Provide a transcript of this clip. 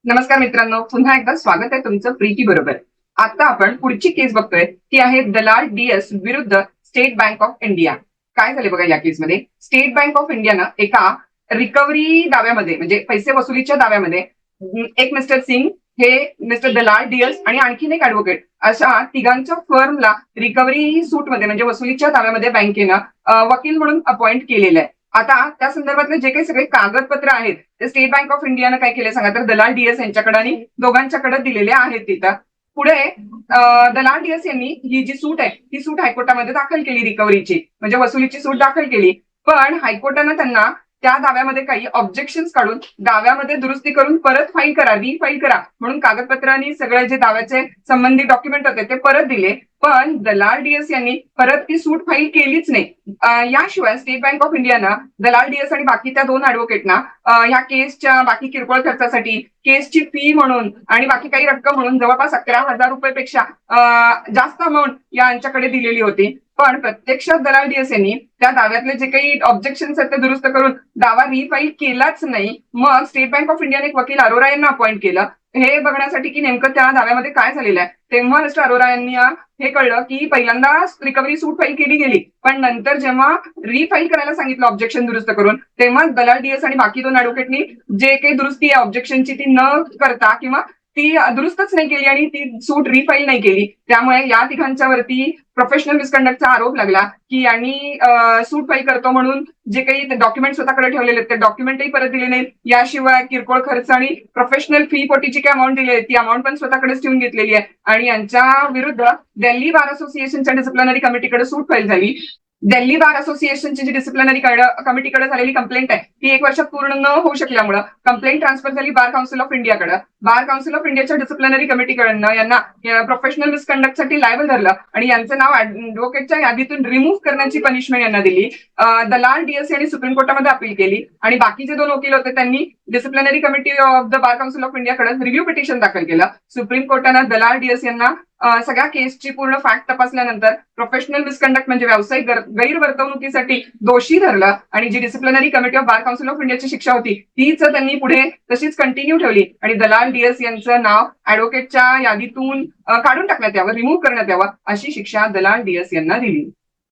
नमस्कार मित्रांनो, पुन्हा एकदा स्वागत आहे तुमचं प्रीती बरोबर. आता आपण पुढची केस बघतोय ती आहे दलाल डीएस विरुद्ध स्टेट बँक ऑफ इंडिया. काय झाले बघा या केसमध्ये. स्टेट बँक ऑफ इंडियानं एका रिकव्हरी दाव्यामध्ये म्हणजे पैसे वसुलीच्या दाव्यामध्ये एक मिस्टर सिंग, हे मिस्टर दलाल डीएस आणि आणखीन एक ऍडव्होकेट अशा तिघांच्या फर्मला रिकव्हरी सूटमध्ये म्हणजे वसुलीच्या दाव्यामध्ये बँकेनं वकील म्हणून अपॉइंट केलेलं आहे. आता त्या संदर्भातले जे काही सगळे कागदपत्र आहेत ते स्टेट बँक ऑफ इंडियानं काय केले सांगा तर दलाल डीएस यांच्याकडे आणि दोघांच्याकडे दिलेले आहेत तिथं. पुढे दलाल डीएस यांनी ही जी सूट आहे ती सूट हायकोर्टामध्ये दाखल केली रिकव्हरीची म्हणजे वसुलीची सूट दाखल केली. पण हायकोर्टानं त्यांना त्या दाव्यामध्ये काही ऑब्जेक्शन्स काढून दाव्यामध्ये दुरुस्ती करून परत फाईल करा, रिफाईल करा म्हणून कागदपत्रांनी सगळे जे दाव्याचे संबंधित डॉक्युमेंट होते ते परत दिले. पण दलाल डीएस यांनी परत ती सूट फाईल केलीच नाही. याशिवाय स्टेट बँक ऑफ इंडियानं दलाल डीएस आणि बाकी त्या दोन ऍडव्होकेटना ह्या केसच्या बाकी किरकोळ खर्चासाठी केसची फी म्हणून आणि बाकी काही रक्कम म्हणून जवळपास 11,000 रुपयापेक्षा जास्त अमाऊंट यांच्याकडे दिलेली होती. पण प्रत्यक्षात दलाल डीएस यांनी त्या दाव्यातले जे काही ऑब्जेक्शन्स आहेत ते दुरुस्त करून दावा रिफाईल केलाच नाही. मग स्टेट बँक ऑफ इंडियाने एक वकील अरोरा यांना अपॉइंट केलं हे बघण्यासाठी की नेमकं त्या दाव्यामध्ये काय झालेलं आहे. तेव्हा मिस्टर अरोरा यांनी हे कळलं की पहिल्यांदा रिकव्हरी सूट फाईल केली गेली, पण नंतर जेव्हा रिफाईल करायला सांगितलं ऑब्जेक्शन दुरुस्त करून, तेव्हा दलाल डीएस आणि बाकी दोन ऍडव्होकेटनी जे काही दुरुस्ती आहे ऑब्जेक्शनची ती न करता किंवा ती दुरुस्तच नाही केली आणि ती सूट रिफाईल नाही केली. त्यामुळे या तिघांच्या वरती प्रोफेशनल मिसकंडक्टचा आरोप लागला की यांनी सूट फाईल करतो म्हणून जे काही डॉक्युमेंट स्वतःकडे ठेवलेले ते डॉक्युमेंटही परत दिले नाहीत. याशिवाय किरकोळ खर्च आणि प्रोफेशनल फी पोटीची काय अमाऊंट दिली आहे ती अमाऊंट पण स्वतःकडेच ठेवून घेतलेली आहे. आणि यांच्या विरुद्ध दिल्ली बार असोसिएशनच्या डिसिप्लिनरी कमिटीकडे सूट फाईल झाली. दिल्ली बार असोसिएशनची जी डिसिप्लिनरी कमिटीकडे झालेली कंप्लेंट आहे ती 1 वर्षात पूर्ण न होऊ शकल्यामुळे कंप्लेंट ट्रान्सफर झाली बार काउन्सिल ऑफ इंडियाकडे. बार काउन्सिल ऑफ इंडियाच्या डिसिप्लिनरी कमिटीकडनं यांना प्रोफेशनल मिसकंडक्टसाठी लायबल धरलं आणि यांचं नाव ऍडव्होकेटच्या यादीतून रिमूव्ह करण्याची पनिशमेंट यांना दिली. दलाल डीएस यांनी सुप्रीम कोर्टामध्ये अपील केली आणि बाकीचे दोन वकील होते त्यांनी disciplinary committee of the bar council of इंडियाकडे रिव्ह्यू पिटिशन दाखल केलं. सुप्रीम कोर्टानं दलाल डीएस यांना सगळ्या केसची पूर्ण फॅक्ट तपासल्यानंतर प्रोफेशनल मिसकंडक्ट म्हणजे व्यावसायिक गैरवर्तवणुकीसाठी दोषी धरलं आणि जी disciplinary committee of bar council of इंडियाची शिक्षा होती तीच त्यांनी पुढे तशीच कंटिन्यू ठेवली आणि दलाल डीएस यांचं नाव ऍडव्होकेटच्या यादीतून काढून टाकण्यात यावं, रिमूव्ह करण्यात यावं अशी शिक्षा दलाल डीएस यांना दिली.